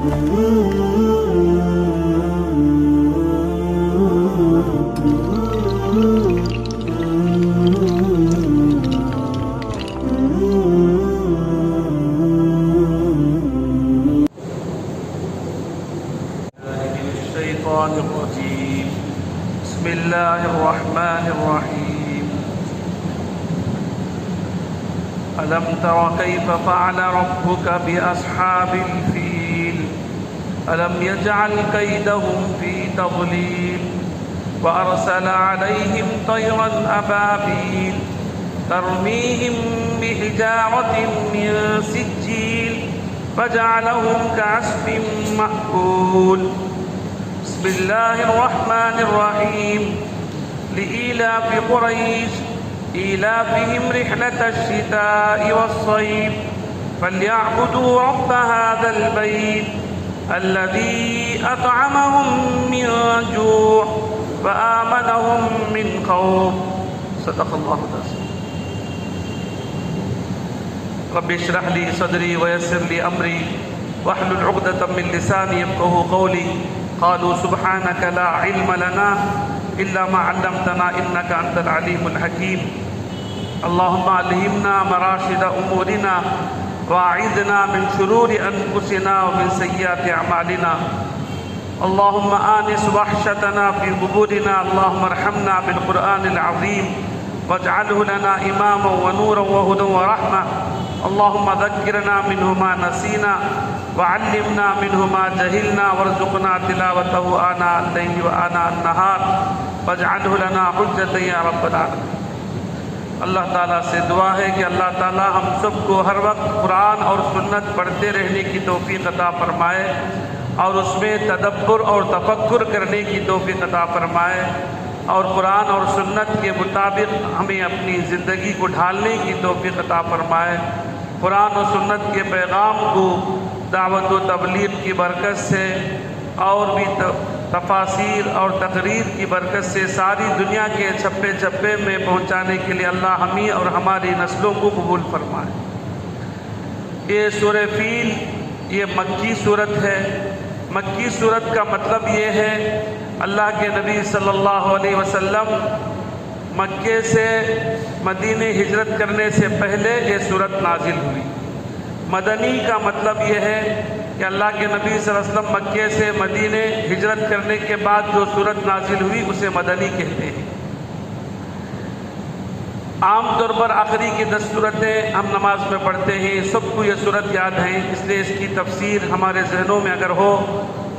بسم الله الرحمن الرحيم ألم تر كيف فعل ربك بأصحاب الفيل ألم يجعل كيدهم في تضليل وأرسل عليهم طيرا أبابيل ترميهم بحجارة من سجيل فجعلهم كعصف مأكول بسم الله الرحمن الرحيم لإيلاف قريش إيلافهم رحلة الشتاء والصيف فليعبدوا رب هذا البيت الذي أطعمهم من جوع وآمنهم من خوف صدق الله العظيم رب اشرح لي صدري ويسر لي أمري واحلل عقدة من لساني يفقهوا قولي قالوا سبحانك لا علم لنا إلا ما علمتنا إنك أنت العليم الحكيم اللهم علمنا مراشد أمورنا وأعذنا من شرور أنفسنا ومن سيئات أعمالنا اللهم آنس وحشتنا في قبورنا اللهم ارحمنا بالقرآن العظيم واجعله لنا إماما ونورا وهدى ورحمة اللهم ذكرنا منه ما نسينا وعلمنا منه ما جهلنا وارزقنا تلاوته آناء الليل وآناء النهار واجعله لنا حجة يا رب العالمين اللہ تعالیٰ سے دعا ہے کہ اللہ تعالیٰ ہم سب کو ہر وقت قرآن اور سنت پڑھتے رہنے کی توفیق عطا فرمائے اور اس میں تدبر اور تفکر کرنے کی توفیق عطا فرمائے اور قرآن اور سنت کے مطابق ہمیں اپنی زندگی کو ڈھالنے کی توفیق عطا فرمائے قرآن و سنت کے پیغام کو دعوت و تبلیغ کی برکت سے اور بھی تفاسیر اور تقریر کی برکت سے ساری دنیا کے چھپے چھپے میں پہنچانے کے لیے اللہ ہمیں اور ہماری نسلوں کو قبول فرمائے۔ یہ سورہ فیل یہ مکی صورت ہے۔ مکی صورت کا مطلب یہ ہے اللہ کے نبی صلی اللہ علیہ وسلم مکے سے مدینے ہجرت کرنے سے پہلے یہ صورت نازل ہوئی۔ مدنی کا مطلب یہ ہے کہ اللہ کے نبی صلی اللہ علیہ وسلم مکے سے مدینے ہجرت کرنے کے بعد جو صورت نازل ہوئی اسے مدنی کہتے ہیں۔ عام طور پر آخری کی 10 صورتیں ہم نماز میں پڑھتے ہیں، سب کو یہ صورت یاد ہیں، اس لیے اس کی تفسیر ہمارے ذہنوں میں اگر ہو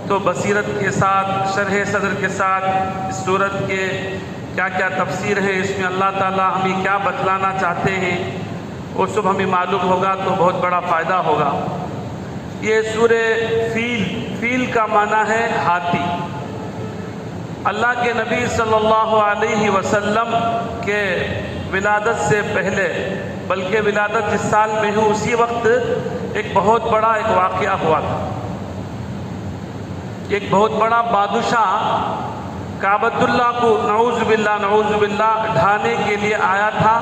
تو بصیرت کے ساتھ شرح صدر کے ساتھ اس صورت کے کیا کیا تفسیر ہے، اس میں اللہ تعالیٰ ہمیں کیا بتلانا چاہتے ہیں وہ سب ہمیں معلوم ہوگا تو بہت بڑا فائدہ ہوگا۔ یہ سورہ فیل کا معنی ہے ہاتھی۔ اللہ کے نبی صلی اللہ علیہ وسلم کے ولادت سے پہلے بلکہ ولادت جس سال میں ہو اسی وقت ایک بہت بڑا ایک واقعہ ہوا تھا۔ ایک بہت بڑا بادشاہ کعبۃ اللہ کو نعوذ باللہ ڈھانے کے لیے آیا تھا،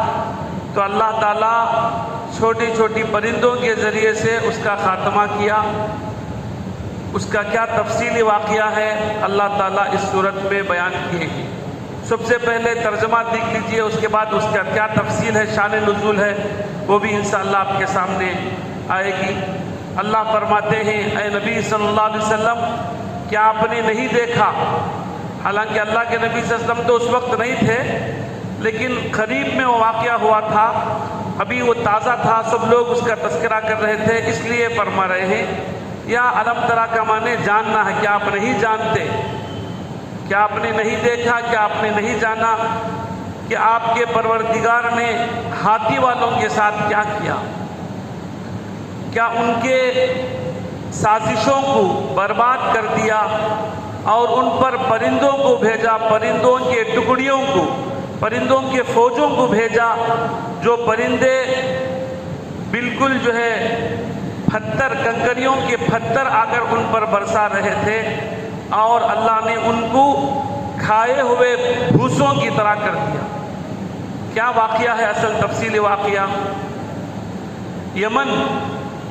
تو اللہ تعالیٰ چھوٹی چھوٹی پرندوں کے ذریعے سے اس کا خاتمہ کیا۔ اس کا کیا تفصیلی واقعہ ہے اللہ تعالیٰ اس صورت میں بیان کیے ہیں۔ سب سے پہلے ترجمہ دیکھ لیجئے، اس کے بعد اس کا کیا تفصیل ہے، شان نزول ہے، وہ بھی انشاءاللہ آپ کے سامنے آئے گی۔ اللہ فرماتے ہیں اے نبی صلی اللہ علیہ وسلم کیا آپ نے نہیں دیکھا، حالانکہ اللہ کے نبی صلی اللہ علیہ وسلم تو اس وقت نہیں تھے لیکن قریب میں وہ واقعہ ہوا تھا، ابھی وہ تازہ تھا، سب لوگ اس کا تذکرہ کر رہے تھے، اس لیے فرما رہے ہیں یا علم ترا کا معنی جاننا ہے، کیا آپ نہیں جانتے، کیا آپ نے نہیں دیکھا، کیا آپ نے نہیں جانا کہ آپ کے پروردگار نے ہاتھی والوں کے ساتھ کیا کیا، کیا ان کے سازشوں کو برباد کر دیا اور ان پر پرندوں کو بھیجا، پرندوں کے ٹکڑیوں کو، پرندوں کے فوجوں کو بھیجا، جو پرندے بالکل جو ہے پتھر، کنکریوں کے پتھر آ کر ان پر برسا رہے تھے اور اللہ نے ان کو کھائے ہوئے بھوسوں کی طرح کر دیا۔ کیا واقعہ ہے اصل تفصیلی واقعہ؟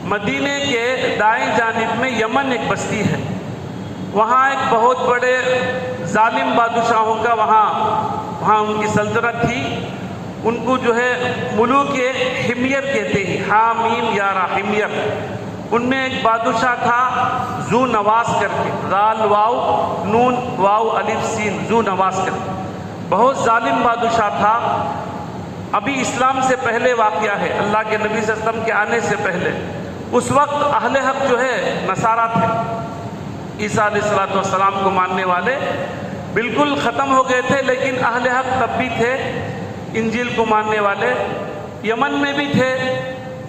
مدینے کے دائیں جانب میں یمن ایک بستی ہے، وہاں ایک بہت بڑے ظالم بادشاہوں کا وہاں ان کی سلطنت تھی۔ ان کو جو ہے ملوک حمیر کہتے ہیں، حامیم یارا حمیر۔ ان میں ایک بادشاہ تھا ذو نواس کر کے، ذال واو نون واو الف سین، ذو نواس کر کے، بہت ظالم بادشاہ تھا۔ ابھی اسلام سے پہلے واقعہ ہے، اللہ کے نبی صلی اللہ علیہ وسلم کے آنے سے پہلے۔ اس وقت اہل حق جو ہے نصارہ تھے، عیسیٰ علیہ السلام کو ماننے والے بالکل ختم ہو گئے تھے، لیکن اہل حق تب بھی تھے، انجیل کو ماننے والے یمن میں بھی تھے۔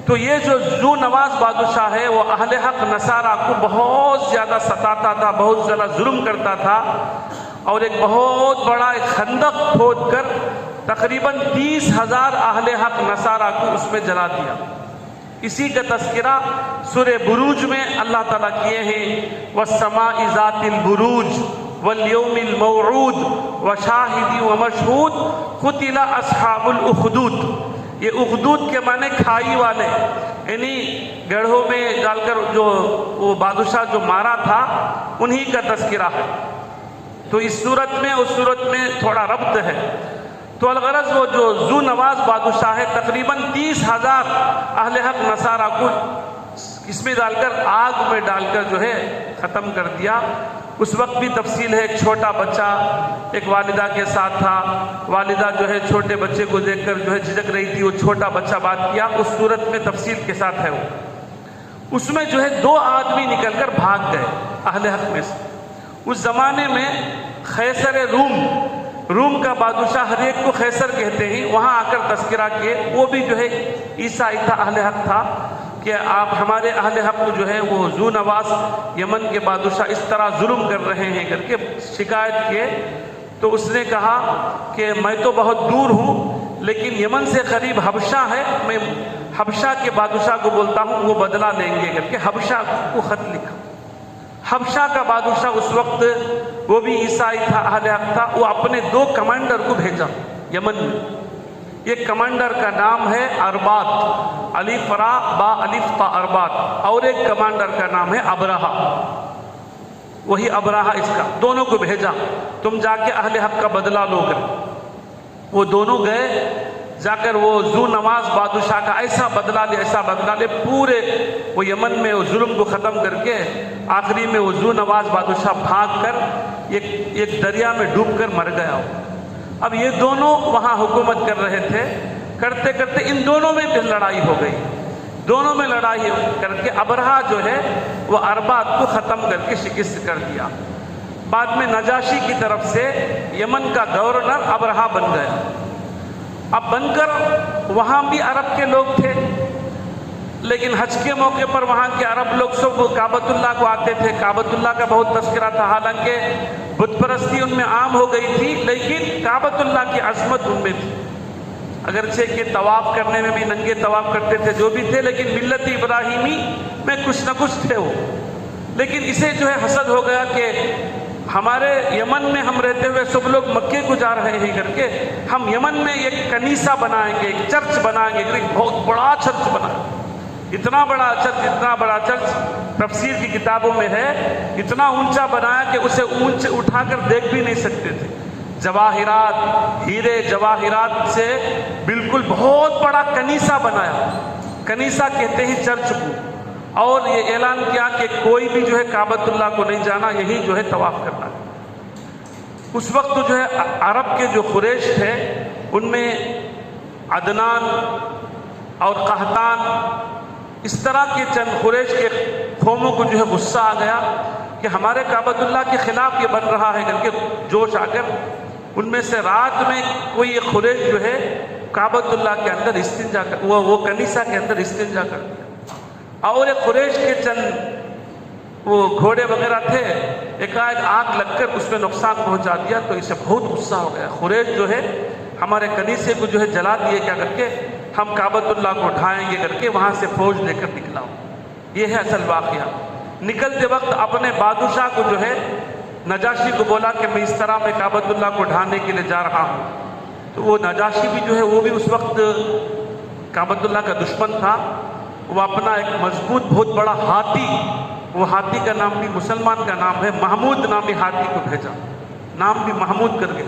تو یہ جو ذو نواس بادشاہ ہے وہ اہل حق نصارہ کو بہت زیادہ ستاتا تھا، بہت زیادہ ظلم کرتا تھا، اور ایک بہت بڑا ایک خندق کھود کر تقریباً 30,000 اہل حق نصارہ کو اس میں جلا دیا۔ اسی کا تذکرہ سورہ بروج میں اللہ تعالیٰ کیے ہیں، وَالسَّمَاءِ ذَاتِ الْبُرُوجِ وَالْيَوْمِ الْمَوْعُودِ وَشَاهِدٍ وَمَشْهُودٍ قُتِلَ أَصْحَابُ الْأُخْدُودِ۔ یہ اخدود کے معنی کھائی والے، یعنی گڑھوں میں ڈال کر جو وہ بادشاہ جو مارا تھا انہی کا تذکرہ ہے۔ تو اس صورت میں اس صورت میں تھوڑا ربط ہے۔ تو الغرض وہ جو ذو نواس بادشاہ ہے تقریباً 30,000 اہل حق نصارہ کو اس میں ڈال کر آگ میں ڈال کر جو ہے ختم کر دیا۔ اس وقت بھی تفصیل ہے، ایک چھوٹا بچہ ایک والدہ کے ساتھ تھا، والدہ جو ہے چھوٹے بچے کو دیکھ کر جو ہے جھجک رہی تھی، وہ چھوٹا بچہ بات کیا، اس صورت میں تفصیل کے ساتھ ہے وہ۔ اس میں جو ہے 2 آدمی نکل کر بھاگ گئے اہل حق میں سے۔ اس زمانے میں قیصر روم کا بادشاہ، ہر ایک کو قیصر کہتے ہیں، وہاں آ کر تذکرہ کیے، وہ بھی جو ہے عیسائی تھا، اہل حق تھا، کہ آپ ہمارے اہل حق کو جو ہے وہ ذو نواس یمن کے بادشاہ اس طرح ظلم کر رہے ہیں کر کے شکایت کیے۔ تو اس نے کہا کہ میں تو بہت دور ہوں، لیکن یمن سے قریب حبشہ ہے، میں حبشہ کے بادشاہ کو بولتا ہوں، وہ بدلہ لیں گے کر کے حبشہ کو خط لکھا۔ حبشہ کا بادشاہ اس وقت وہ بھی عیسائی تھا، اہل حق تھا، وہ اپنے 2 کمانڈر کو بھیجا یمن میں۔ ایک کمانڈر کا نام ہے اربات، الف را با الف تا اربات، اور ایک کمانڈر کا نام ہے ابرہہ، وہی ابرہہ اس کا، دونوں کو بھیجا، تم جا کے اہل حق کا بدلہ لو کر۔ وہ دونوں گئے، جا کر وہ ذو نواس بادشاہ کا ایسا بدلہ لے، ایسا بدلہ لے، پورے وہ یمن میں وہ ظلم کو ختم کر کے آخری میں وہ ذو نواس بادشاہ بھاگ کر ایک دریا میں ڈوب کر مر گیا۔ اب یہ دونوں وہاں حکومت کر رہے تھے، کرتے کرتے ان دونوں میں پھر لڑائی ہو گئی، دونوں میں لڑائی کر کے ابرہہ جو ہے وہ اربات کو ختم کر کے شکست کر دیا۔ بعد میں نجاشی کی طرف سے یمن کا گورنر ابرہہ بن گیا۔ اب بن کر وہاں بھی عرب کے لوگ تھے، لیکن حج کے موقع پر وہاں کے عرب لوگ سب کعبۃ اللہ کو آتے تھے، کعبۃ اللہ کا بہت تذکرہ تھا، حالانکہ بت پرستی ان میں عام ہو گئی تھی، لیکن کعبۃ اللہ کی عظمت ان میں تھی۔ اگرچہ کہ طواف کرنے میں بھی ننگے طواف کرتے تھے، جو بھی تھے، لیکن ملت ابراہیمی میں کچھ نہ کچھ تھے وہ۔ لیکن اسے جو ہے حسد ہو گیا کہ ہمارے یمن میں ہم رہتے ہوئے سب لوگ مکے کو جا رہے ہیں کر کے، ہم یمن میں ایک کنیسہ بنائیں گے، ایک چرچ بنائیں گے، ایک بہت بڑا چرچ بنائیں گے۔ اتنا بڑا چرچ تفسیر کی کتابوں میں ہے، اتنا اونچا بنایا کہ اسے اونچے اٹھا کر دیکھ بھی نہیں سکتے تھے، جواہرات، ہیرے جواہرات سے بالکل بہت بڑا کنیسہ بنایا، کنیسہ کہتے ہیں چرچ کو، اور یہ اعلان کیا کہ کوئی بھی جو ہے کعبۃ اللہ کو نہیں جانا، یہی جو ہے طواف کرنا ہے۔ اس وقت جو ہے عرب کے جو قریش تھے ان میں عدنان اور قحطان، اس طرح کے چند قریش کے قوموں کو جو ہے غصہ آ گیا کہ ہمارے کعبۃ اللہ کے خلاف یہ بن رہا ہے کر کے جوش آ کر ان میں سے رات میں کوئی ایک قریش جو ہے کعبۃ اللہ کے اندر استنجا کر وہ کنیسہ کے اندر استنجا کر دیا، اور ایک قریش کے چند وہ گھوڑے وغیرہ تھے، ایک آگ لگ کر اس میں نقصان پہنچا دیا۔ تو اسے بہت غصہ ہو گیا، قریش جو ہے ہمارے کنیسے کو جو ہے جلا دیے کیا کر کے، ہم کعبۃ اللہ کو اٹھائیں گے کر کے وہاں سے فوج لے کر نکلا۔ یہ ہے اصل واقعہ۔ نکلتے وقت اپنے بادشاہ کو جو ہے نجاشی کو بولا کہ میں اس طرح میں کعبۃ اللہ کو ڈھانے کے لیے جا رہا ہوں۔ تو وہ نجاشی بھی جو ہے وہ بھی اس وقت کعبۃ اللہ کا دشمن تھا، وہ اپنا ایک مضبوط بہت بڑا ہاتھی، وہ ہاتھی کا نام بھی مسلمان کا نام ہے، محمود نامی ہاتھی کو بھیجا، نام بھی محمود کر کے،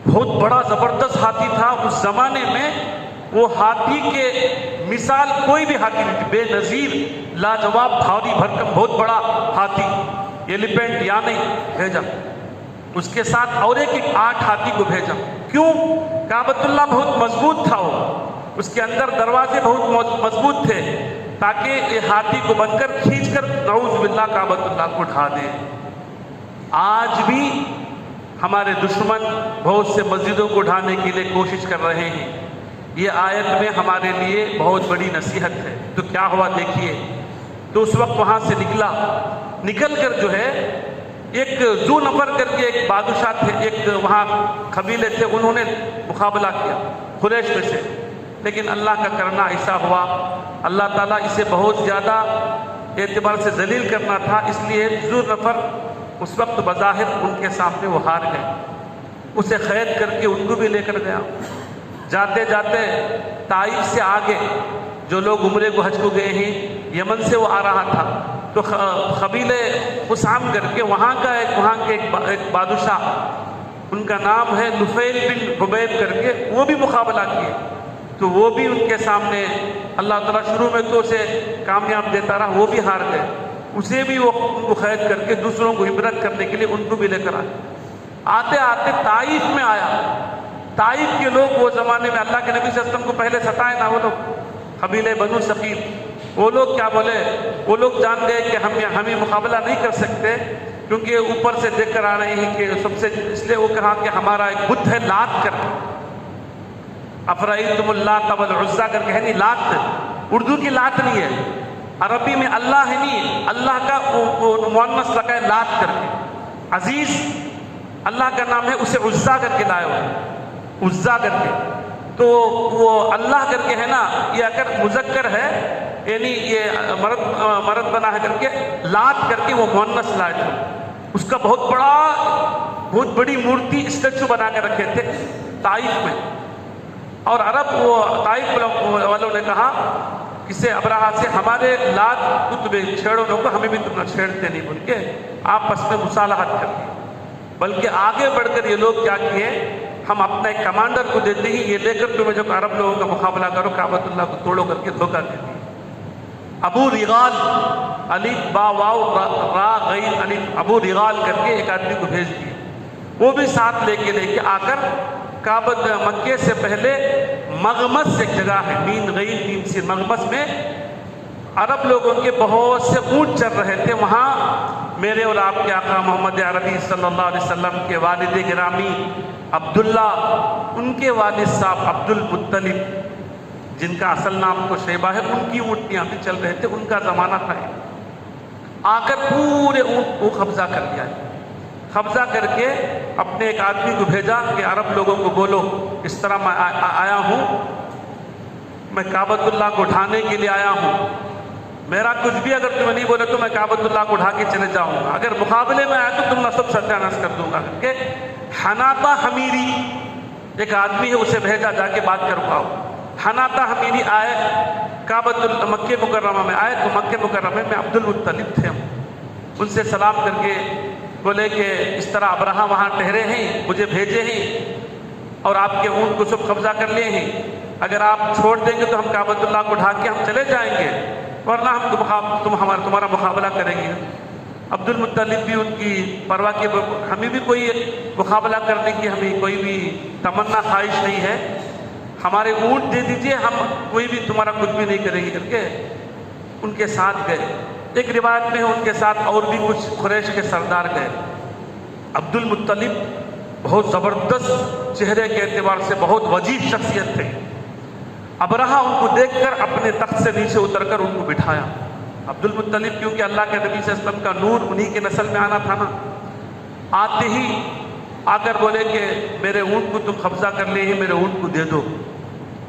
بہت بڑا زبردست ہاتھی تھا اس زمانے میں، وہ ہاتھی کے مثال کوئی بھی ہاتھی نہیں تھی، بے نظیر لاجواب بھاری بھرکم بہت بڑا ہاتھی، ایلیفینٹ یا نہیں بھیجا، اس کے ساتھ اور ایک 8 ہاتھی کو بھیجا۔ کیوں؟ کعبۃ اللہ بہت مضبوط تھا، وہ اس کے اندر دروازے بہت مضبوط تھے، تاکہ یہ ہاتھی کو بن کر کھینچ کر نعوذ باللہ کعبۃ اللہ کو ڈھا دے۔ آج بھی ہمارے دشمن بہت سے مسجدوں کو ڈھانے کے لیے کوشش کر رہے ہیں۔ یہ آیت میں ہمارے لیے بہت بڑی نصیحت ہے۔ تو کیا ہوا دیکھیے، تو اس وقت وہاں سے نکل کر جو ہے ایک ذو نفر کر کے ایک بادشاہ تھے، ایک وہاں قبیلے تھے، انہوں نے مقابلہ کیا قریش میں سے، لیکن اللہ کا کرنا ایسا ہوا، اللہ تعالیٰ اسے بہت زیادہ اعتبار سے ذلیل کرنا تھا، اس لیے ذو نفر اس وقت بظاہر ان کے سامنے وہ ہار گئے، اسے قید کر کے ان کو بھی لے کر گیا۔ جاتے جاتے طائف سے آگے جو لوگ عمرے کو حج کو گئے ہیں، یمن سے وہ آ رہا تھا، تو قبیلے خثعم کر کے وہاں کے ایک بادشاہ، ان کا نام ہے نفیل بن حبیب کر کے، وہ بھی مقابلہ کیے، تو وہ بھی ان کے سامنے اللہ تعالیٰ شروع میں تو اسے کامیاب دیتا رہا، وہ بھی ہار گئے، اسے بھی وہ ان کو قید کر کے دوسروں کو عبرت کرنے کے لیے ان کو بھی لے کر آئے۔ آتے آتے طائف میں آیا، طائف کے لوگ وہ زمانے میں اللہ کے نبی صلی اللہ علیہ وسلم کو پہلے ستائے نا، وہ لوگ قبیلے بنو ثقیف، وہ لوگ کیا بولے، وہ لوگ جان گئے کہ ہمیں مقابلہ نہیں کر سکتے، کیونکہ اوپر سے دیکھ کر آ رہے ہیں کہ سب سے، اس لیے وہ کہا کہ ہمارا ایک بت ہے لات کر کے، افرأیتم اللات والعزیٰ کر کے ہے، نہیں لات، اردو کی لات نہیں ہے، عربی میں اللہ ہے نہیں، اللہ کا مؤنث لگا ہے لات کر کے، عزیز اللہ کا نام ہے، اسے عزیٰ کر کے لائے ہوئے، عزیٰ کر کے، تو وہ اللہ کر کے ہے نا، یہ اگر مذکر ہے یعنی یہ مرد بنا ہے کر کے، لات کر کے وہ مؤنث لائے تھے، اس کا بہت بڑی مورتی اسٹیچو بنا کے رکھے تھے طائف میں، اور عرب وہ طائف والوں نے کہا اسے ابرہہ سے، ہمارے لات کو تمہیں چھیڑو نہ کو، ہمیں بھی تم نہ چھیڑتے نہیں بول کے آپس میں مصالحت کر دی، بلکہ آگے بڑھ کر یہ لوگ کیا کیے، ہم اپنا ایک کمانڈر کو دیتے ہی، یہ لے کر تمہیں جو عرب لوگوں کا مقابلہ کرو، کعبۃ اللہ کو توڑو کر کے دھوکہ دے دی۔ ابو رغال، الف با واو را غین الف، ابو رغال کر کے ایک آدمی کو بھیج دیے، وہ بھی ساتھ لے کے آ کر کعبۃ مکے سے پہلے مغمس ایک جگہ ہے، مین غین میم سین، مغمس میں عرب لوگوں کے بہت سے اونٹ چل رہے تھے، وہاں میرے اور آپ کے آقا محمد عربی صلی اللہ علیہ وسلم کے والد گرامی عبداللہ، ان کے والد صاحب عبد المطلب، جن کا اصل نام تو شیبہ ہے، ان کی اونٹیاں بھی چل رہے تھے، ان کا زمانہ تھا، آ کر پورے اونٹ کو قبضہ کر لیا، قبضہ کر کے اپنے ایک آدمی کو بھیجا کہ عرب لوگوں کو بولو اس طرح میں آیا ہوں، میں کعبۃ اللہ کو ڈھانے کے لیے آیا ہوں، میرا کچھ بھی اگر تمہیں نہیں بولے تو میں کعبۃ اللہ کو ڈھا کے چلے جاؤں گا، اگر مقابلے میں آیا تو تم نہ سب ستیاناش کر دوں گا کہ حناطہ حمیری ایک آدمی ہے، اسے بھیجا جا کے بات کر پاؤ۔ حناطہ حمیری آئے، کعبۃ مکہ مکرمہ میں آئے، تو مکہ مکرمہ میں عبد المطلب تھے، ان سے سلام کر کے بولے کہ اس طرح ابرہہ وہاں ٹھہرے ہیں، مجھے بھیجے ہیں اور آپ کے اونٹ کو سب قبضہ کر لیے ہیں، اگر آپ چھوڑ دیں گے تو ہم کعبۃ اللہ کو ڈھا کے ہم چلے جائیں گے، ورنہ ہم تمہارا مقابلہ کریں گے۔ عبد المطلب بھی ان کی پرواہ کے، ہمیں بھی کوئی مقابلہ کرنے کی ہمیں کوئی بھی تمنا خواہش نہیں ہے، ہمارے اونٹ دے دیجئے، ہم کوئی بھی تمہارا کچھ بھی نہیں کریں گے کر کے ان کے ساتھ گئے۔ ایک روایت میں ان کے ساتھ اور بھی کچھ قریش کے سردار گئے۔ عبد المطلب بہت زبردست چہرے کے اعتبار سے بہت وجیح شخصیت تھے، ابرہہ ان کو دیکھ کر اپنے تخت سے نیچے اتر کر ان کو بٹھایا۔ عبد المطلب کیونکہ اللہ کے نبی صلی اللہ علیہ وسلم کا نور انہی کے نسل میں آنا تھا نا، آتے ہی آ کر بولے کہ میرے اونٹ کو تم قبضہ کر لے ہیں، میرے اونٹ کو دے دو۔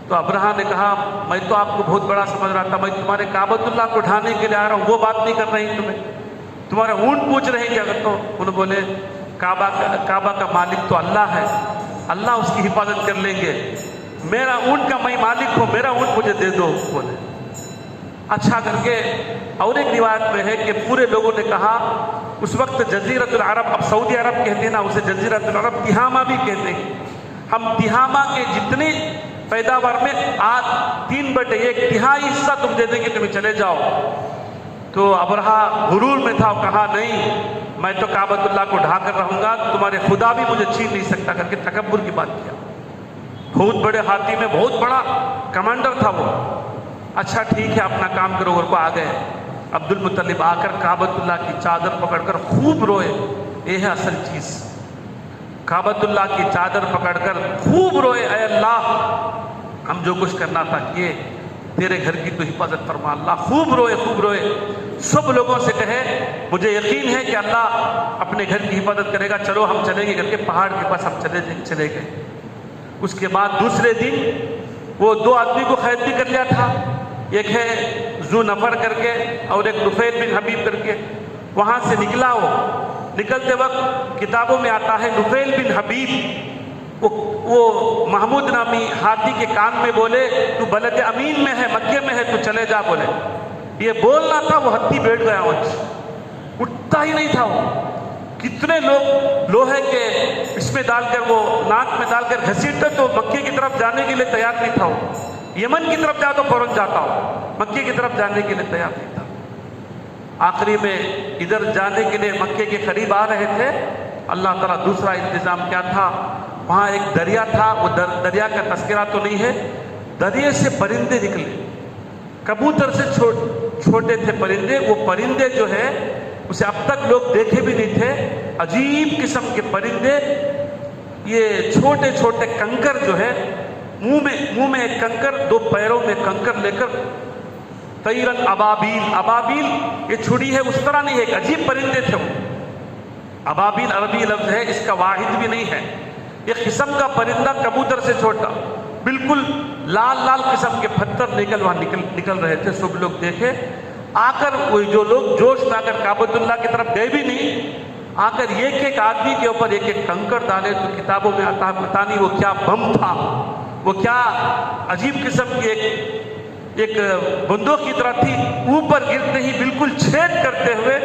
تو ابرہہ نے کہا میں تو آپ کو بہت بڑا سمجھ رہا تھا، میں تمہارے کعبۃ اللہ کو ڈھانے کے لیے آ رہا ہوں، وہ بات نہیں کر رہی تمہیں، تمہارے اونٹ پوچھ رہے ہیں کہ اگر تو انہوں بولے کعبہ کا مالک تو اللہ ہے، اللہ اس کی حفاظت کر لیں گے، میرا اونٹ کا میں مالک ہوں، میرا اونٹ مجھے دے دو بولے۔ اچھا کر کے. اور ایک روایت میں ہے کہ پورے لوگوں نے کہا اس وقت جزیرۃ العرب، اب سعودی عرب کہتے ہیں نا، اسے جزیرۃ العرب تہامہ بھی کہتے ہیں. ہم تہامہ کے جتنے پیداوار میں 3/1 حصہ تم دے دیں گے، تمہیں چلے جاؤ. تو ابرہا غرور میں تھا، کہا نہیں میں تو کعبۃ اللہ کو ڈھا کر رہوں گا، تمہارے خدا بھی مجھے چھین نہیں سکتا کر کے تکبر کی بات کیا. بہت بڑے ہاتھی میں بہت بڑا کمانڈر تھا وہ. اچھا ٹھیک ہے اپنا کام کرو. اور کو آ گئے. عبد المطلب آ کر کعبۃ اللہ کی چادر پکڑ کر خوب روئے. یہ ہے اصل چیز. کعبۃ اللہ کی چادر پکڑ کر خوب روئے، اے اللہ ہم جو کچھ کرنا تھا کیے، تیرے گھر کی تو حفاظت فرما اللہ. خوب روئے خوب روئے. سب لوگوں سے کہے مجھے یقین ہے کہ اللہ اپنے گھر کی حفاظت کرے گا، چلو ہم چلیں گے کر کے پہاڑ کے پاس ہم چلے گئے. اس کے بعد دوسرے دن وہ 2 آدمی کو قید بھی کر لیا تھا. ایک ہے ذو نفر کر کے اور ایک نفیل بن حبیب کر کے. وہاں سے نکلا. وہ نکلتے وقت کتابوں میں آتا ہے نفیل بن حبیب وہ محمود نامی ہاتھی کے کان میں بولے تو بلد امین میں ہے، مکے میں ہے، تو چلے جا. بولے یہ بولنا تھا، وہ ہاتھی بیٹھ گیا، اٹھتا ہی نہیں تھا. وہ کتنے لوگ لوہے کے اس میں ڈال کر، وہ ناک میں ڈال کر گھسیٹتے تو مکے کی طرف جانے کے لیے تیار نہیں تھا. وہ یمن کی طرف جا تو فوراً جاتا ہو، مکے کی طرف جانے کے لیے تیار نہیں تھا. آخری میں ادھر جانے کے لیے مکے کے قریب آ رہے تھے. اللہ تعالیٰ دوسرا انتظام کیا تھا، وہاں ایک دریا تھا. وہ دریا کا تذکرہ تو نہیں ہے. دریا سے پرندے نکلے، کبوتر سے چھوٹے تھے پرندے. وہ پرندے جو ہے اسے اب تک لوگ دیکھے بھی نہیں تھے. عجیب قسم کے پرندے. یہ چھوٹے چھوٹے کنکر جو ہے، منہ میں ایک کنکر، 2 پیروں میں کنکر لے کر طیرن ابابیل. ابابیل یہ چھڑی ہے اس طرح نہیں ہے، ایک عجیب پرندے تھے وہ. ابابیل عربی لفظ ہے، اس کا واحد بھی نہیں ہے. ایک قسم کا پرندہ کبوتر سے چھوٹا، بالکل لال لال قسم کے پتھر وہاں نکل رہے تھے. سب لوگ دیکھے. آ کر وہ جو لوگ جوش میں آ کر کعبۃ اللہ کی طرف گئے بھی نہیں، آ کر ایک آدمی کے اوپر ایک کنکر ڈالے. تو کتابوں میں آتا ہے پتہ نہیں وہ کیا بم تھا، وہ کیا عجیب قسم کی ایک بندوق کی طرح تھی. اوپر گرتے ہی بالکل چھید کرتے ہوئے،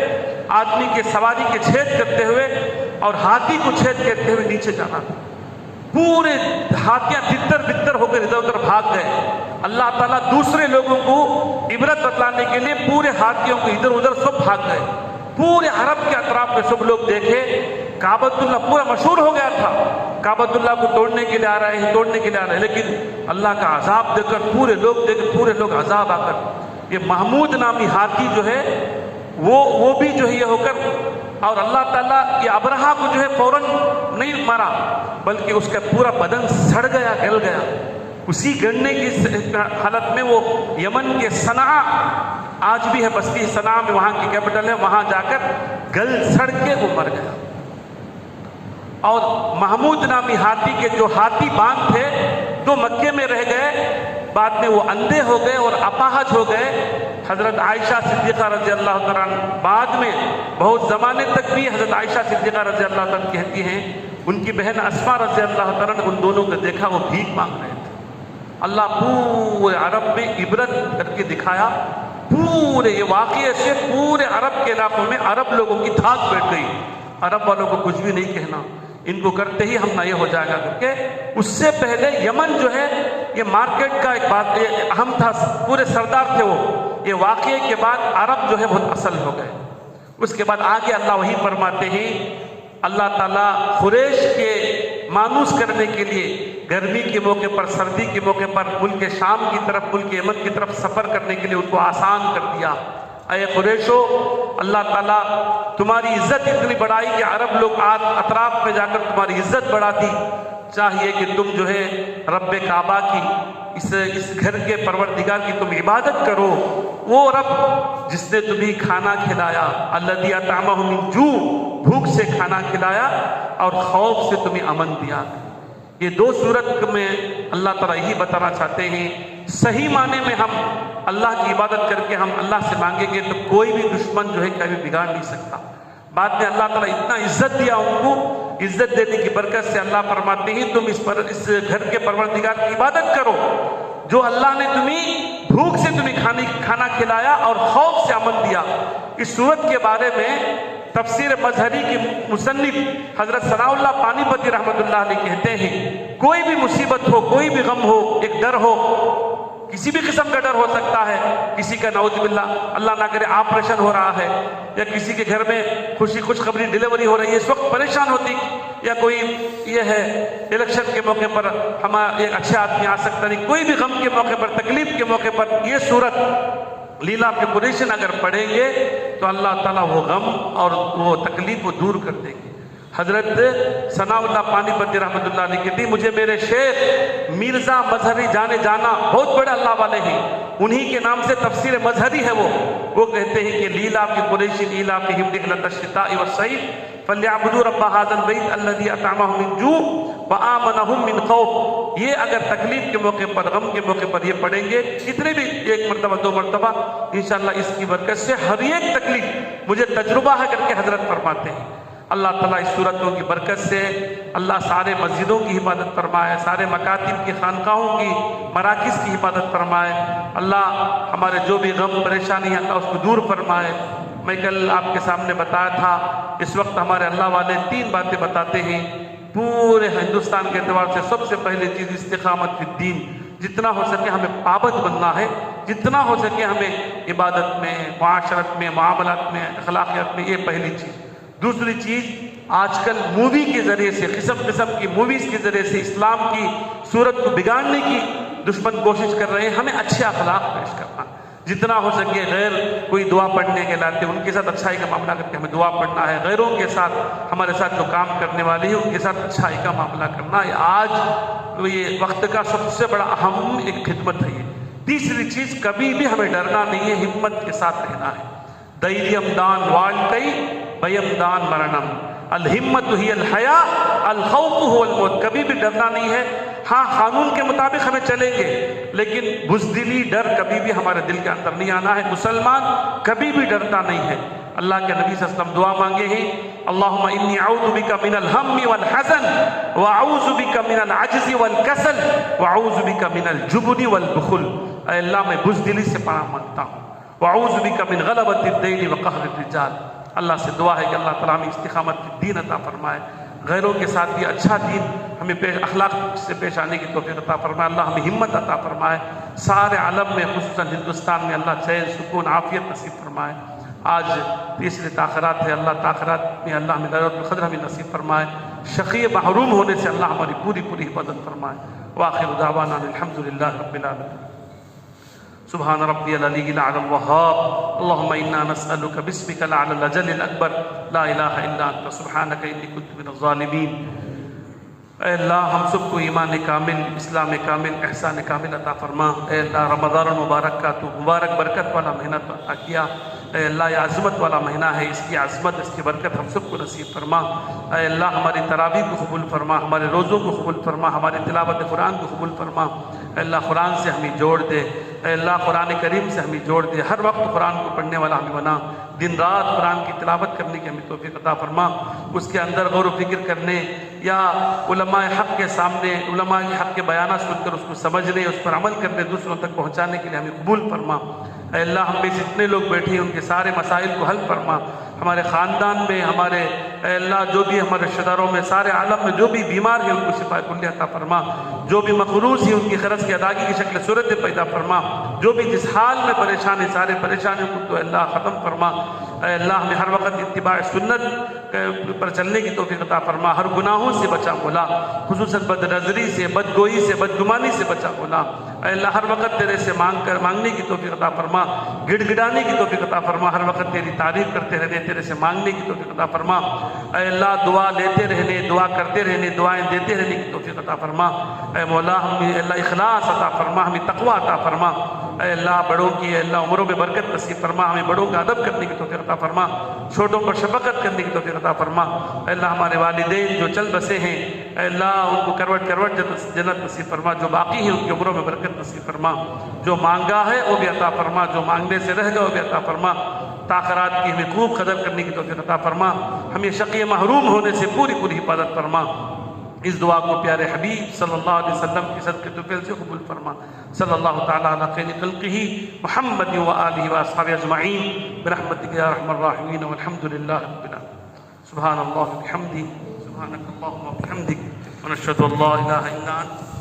آدمی کے سواری کے چھید کرتے ہوئے اور ہاتھی کو چھید کرتے ہوئے نیچے جانا. پورے ہاتھیاں تتر بتر ہو کر ادھر ادھر بھاگ گئے. اللہ تعالیٰ دوسرے لوگوں کو عبرت بتلانے کے لیے پورے ہاتھیوں کو ادھر ادھر سب بھاگ گئے. پورے عرب کے اطراف میں سب لوگ دیکھے. کعبۃ اللہ پورا مشہور ہو گیا تھا، کعبۃ اللہ کو توڑنے کے لیے آ رہے ہیں، توڑنے کے لیے آ رہے ہیں. لیکن اللہ کا عذاب دے کر پورے لوگ عذاب آ کر، یہ محمود نامی ہاتھی جو ہے وہ بھی جو ہے یہ ہو کر، اور اللہ تعالیٰ یہ ابرہا کو جو ہے فوراً نہیں مارا، بلکہ اس کا پورا بدن سڑ گیا، گل گیا. اسی گلنے کی حالت میں وہ یمن کے صنعا، آج بھی ہے بستی صنعا میں، وہاں کی کیپٹل ہے، وہاں جا کر گل سڑ کے وہ مر گیا. اور محمود نامی ہاتھی کے جو ہاتھی باندھ تھے تو مکے میں رہ گئے. بعد میں وہ اندھے ہو گئے اور اپاہج ہو گئے. حضرت عائشہ صدیقہ رضی اللہ تعالیٰ عنہ بعد میں بہت زمانے تک بھی حضرت عائشہ صدیقہ رضی اللہ تعالیٰ عنہ کہتی ہیں، ان کی بہن اسماء رضی اللہ تعالیٰ عنہ ان دونوں کو دیکھا وہ بھیک مانگ رہے تھے. اللہ پورے عرب میں عبرت کر کے دکھایا. پورے یہ واقعے سے پورے عرب کے علاقوں میں عرب لوگوں کی دھاک بیٹھ گئی. عرب والوں کو کچھ بھی نہیں کہنا، ان کو کرتے ہی ہم نہ یہ ہو جائے گا. کیونکہ اس سے پہلے یمن جو ہے یہ مارکیٹ کا ایک بات اہم تھا، پورے سردار تھے وہ. یہ واقعے کے بعد عرب جو ہے بہت اصل ہو گئے. اس کے بعد آگے اللہ وہی فرماتے ہیں، اللہ تعالیٰ قریش کے مانوس کرنے کے لیے گرمی کے موقع پر، سردی کے موقع پر ملک شام کی طرف، ملک یمن کی طرف سفر کرنے کے لیے ان کو آسان کر دیا. اے قریشو، اللہ تعالیٰ تمہاری عزت اتنی بڑھائی کہ عرب لوگ اطراف میں جا کر تمہاری عزت بڑھا دی. چاہیے کہ تم جو ہے رب کعبہ کی، اس گھر کے پروردگار کی تم عبادت کرو. وہ رب جس نے تمہیں کھانا کھلایا، الذی اطعمہم من جوع، بھوک سے کھانا کھلایا اور خوف سے تمہیں امن دیا. یہ 2 صورت میں اللہ تعالیٰ یہی بتانا چاہتے ہیں، صحیح معنی میں ہم اللہ کی عبادت کر کے ہم اللہ سے مانگیں گے تو کوئی بھی دشمن جو ہے کبھی بگاڑ نہیں سکتا. بعد میں اللہ تعالیٰ اتنا عزت دیا ان کو، عزت دینے کی برکت سے اللہ فرماتے ہیں تم اس گھر کے پروردگار کی عبادت کرو جو اللہ نے تمہیں بھوک سے تمہیں کھانا کھلایا اور خوف سے امن دیا۔ اس سورت کے بارے میں تفسیر مظہری کی مصنف حضرت ثناء اللہ پانی پتی رحمۃ اللہ علیہ کہتے ہیں کوئی بھی مصیبت ہو، کوئی بھی غم ہو، ایک ڈر ہو، کسی بھی قسم کا ڈر ہو سکتا ہے، کسی کا نعوذ باللہ اللہ نہ کرے آپریشن ہو رہا ہے، یا کسی کے گھر میں خوشخبری ڈیلیوری ہو رہی ہے، اس وقت پریشان ہوتی، یا کوئی یہ ہے الیکشن کے موقع پر ہمارا ایک اچھا آدمی آ سکتا نہیں، کوئی بھی غم کے موقع پر، تکلیف کے موقع پر یہ صورت لیلا کے قریشن اگر پڑھیں گے تو اللہ تعالیٰ وہ غم اور وہ تکلیف کو دور کر دیں گے۔ حضرت ثناء اللہ پانی پتی رحمۃ اللہ علیہ کہتی مجھے میرے شیخ مرزا مظہری جانا بہت بڑے اللہ والے ہیں، انہی کے نام سے تفسیر مظہری ہے وہ کہتے ہیں کہ لیلا کی قریشی لیلا کی رحلۃ الشتاء والصیف فلیعبدوا رب ھذا البیت الذی اطعمهم من جوع وآمنهم من خوف۔ یہ اگر تکلیف کے موقع پر، غم کے موقع پر یہ پڑھیں گے، اتنے بھی ایک مرتبہ دو مرتبہ، انشاءاللہ اس کی برکت سے ہر ایک تکلیف مجھے تجربہ ہے کر کے حضرت فرماتے ہیں۔ اللہ تعالیٰ اس صورتوں کی برکت سے اللہ سارے مسجدوں کی حفاظت فرمائے، سارے مکاتب کی، خانقاہوں کی، مراکز کی حفاظت فرمائے، اللہ ہمارے جو بھی غم پریشانی ہے اللہ اس کو دور فرمائے۔ میں کل آپ کے سامنے بتایا تھا، اس وقت ہمارے اللہ والے 3 باتیں بتاتے ہیں پورے ہندوستان کے اعتبار سے۔ سب سے پہلی چیز استقامت فی الدین، جتنا ہو سکے ہمیں پابند بننا ہے، جتنا ہو سکے ہمیں عبادت میں، معاشرت میں، معاملات میں، اخلاقیات میں، یہ پہلی چیز۔ دوسری چیز، آج کل مووی کے ذریعے سے، قسم کی موویز کے ذریعے سے اسلام کی صورت کو بگاڑنے کی دشمن کوشش کر رہے ہیں، ہمیں اچھے اخلاق پیش کرنا، جتنا ہو سکے غیر کوئی دعا پڑھنے کے لاتے ان کے ساتھ اچھائی کا معاملہ کر کے ہمیں دعا پڑھنا ہے، غیروں کے ساتھ، ہمارے ساتھ جو کام کرنے والے ہیں ان کے ساتھ اچھائی کا معاملہ کرنا ہے۔ آج یہ وقت کا سب سے بڑا اہم ایک خدمت ہے یہ۔ تیسری چیز، کبھی بھی ہمیں ڈرنا نہیں ہے، ہمت کے ساتھ رہنا ہے۔ دھیریم دان والکئی بھیم دان مرنم، الہمت ہی الحیا الخوف هو الموت۔ کبھی بھی ڈرنا نہیں ہے، ہاں قانون کے مطابق ہمیں چلیں گے، لیکن بزدلی، ڈر کبھی بھی ہمارے دل کے اندر نہیں آنا ہے۔ مسلمان کبھی بھی ڈرتا نہیں ہے۔ اللہ کے نبی صلی اللہ علیہ وسلم دعا مانگے ہیں، اللہم انی اعوذ بک من الہم والحزن واعوذ بک من العجز والکسل واعوذ بک من الجبن والبخل۔ اے اللہ میں بزدلی سے پناہ مانگتا ہوں، واعوذ بک من غلبۃ الدین وقہر الرجال۔ اللہ سے دعا ہے کہ اللہ تعالیٰ ہمیں استقامت کی دین عطا فرمائے، غیروں کے ساتھ بھی اچھا دین ہمیں اخلاق سے پیش آنے کی توفیق عطا فرمائے، اللہ ہمیں ہمت عطا فرمائے، سارے عالم میں خصوصاً ہندوستان میں اللہ چین، سکون، عافیت نصیب فرمائے۔ آج تیسرے تاخرات ہے، اللہ تاخرات میں اللہ ہمیں لیلۃ القدر ہمیں نصیب فرمائے، شقی محروم ہونے سے اللہ ہماری پوری حفاظت فرمائے۔ وآخر دعوانا الحمدللہ رب العالمین۔ سبحان ربی العلی الاعلی الوہاب، اللہم انا نسألک باسمک الاعلی الجل الاکبر، لا الہ الا انت سبحانک انی کنت من الظالمین۔ اے اللہ ہم سب کو ایمان کامل، اسلام کامل، احسان کامل عطا فرما۔ اے اللہ رمضان المبارک کا تو مبارک برکت والا مہینہ تو عطا کیا۔ اے اللہ یہ عظمت والا مہینہ ہے، اس کی عظمت، اس کی برکت ہم سب کو نصیب فرما۔ اے اللہ ہماری تراویح کو قبول فرما، ہمارے روزوں کو قبول فرما، ہماری تلاوت قرآن کو قبول فرما۔ اے اللہ قرآن سے ہمیں جوڑ دے، اے اللہ قرآن کریم سے ہمیں جوڑ دے، ہر وقت قرآن کو پڑھنے والا ہمیں بنا، دن رات قرآن کی تلاوت کرنے کی ہمیں توفیق عطا فرما، اس کے اندر غور و فکر کرنے یا علماء حق کے سامنے علماء حق کے بیانات سن کر اس کو سمجھنے، اس پر عمل کرنے، دوسروں تک پہنچانے کے لیے ہمیں قبول فرما۔ اے اللہ ہم میں جتنے لوگ بیٹھے ہیں ان کے سارے مسائل کو حل فرما، ہمارے خاندان میں، ہمارے اے اللہ جو بھی ہمارے رشتہ داروں میں، سارے عالم میں جو بھی بیمار ہیں ان کو شفا کلی عطا فرما، جو بھی مقروض ہیں ان کی قرض کی ادائیگی کی شکل صورت پیدا فرما، جو بھی جس حال میں پریشان ہیں سارے پریشانیوں کو تو اللہ ختم فرما۔ اے اللہ ہمیں ہر وقت اتباع سنت پر چلنے کی توفیق عطا فرما، ہر گناہوں سے بچا مولا، خصوصاً بد نظری سے، بدگوئی سے، بدگمانی سے بچا مولا۔ اے اللہ ہر وقت تیرے سے مانگنے کی توفیق عطا فرما، گڑ گڑانے کی توفیق عطا فرما، ہر وقت تیری تعریف کرتے رہنے، تیرے سے مانگنے کی توفیق عطا فرما۔ اے اللہ دعا لیتے رہنے، دعا کرتے رہنے، دعائیں دیتے رہنے کی توفیق عطا فرما۔ اے مولا ہمیں اللہ اخلاص عطا فرما، ہمیں تقوی عطا فرما۔ اے اللہ بڑوں کی اے اللہ عمروں میں برکت نصیب فرما، ہمیں بڑوں کا ادب کرنے کی توفیق عطا فرما، چھوٹوں پر شفقت کرنے کی توفیق عطا فرما۔ اے اللہ ہمارے والدین جو چل بسے ہیں اے اللہ ان کو کروٹ کروٹ جنت نصیب فرما، جو باقی ہیں ان کی عمروں میں برکت نصیب فرما، جو مانگا ہے وہ بھی عطا فرما، جو مانگنے سے رہ گیا وہ بھی عطا فرما۔ تاخرات کی ہمیں خوب قدر کرنے کی توفیق عطا فرما، ہمیں شقی محروم ہونے سے پوری حفاظت فرما۔ اس دعا کو پیارے حبیب صلی اللہ علیہ وسلم کی صدقے طفیل سے قبول فرما. صلی اللہ تعالیٰ علی خیر خلقہ محمد و آلہ و اصحابہ اجمعین برحمتک یا ارحم الراحمین والحمد للہ رب العالمین. سبحان اللہ وبحمدہ سبحانک اللہم وبحمدک ونشہد ان لا الہ الا انت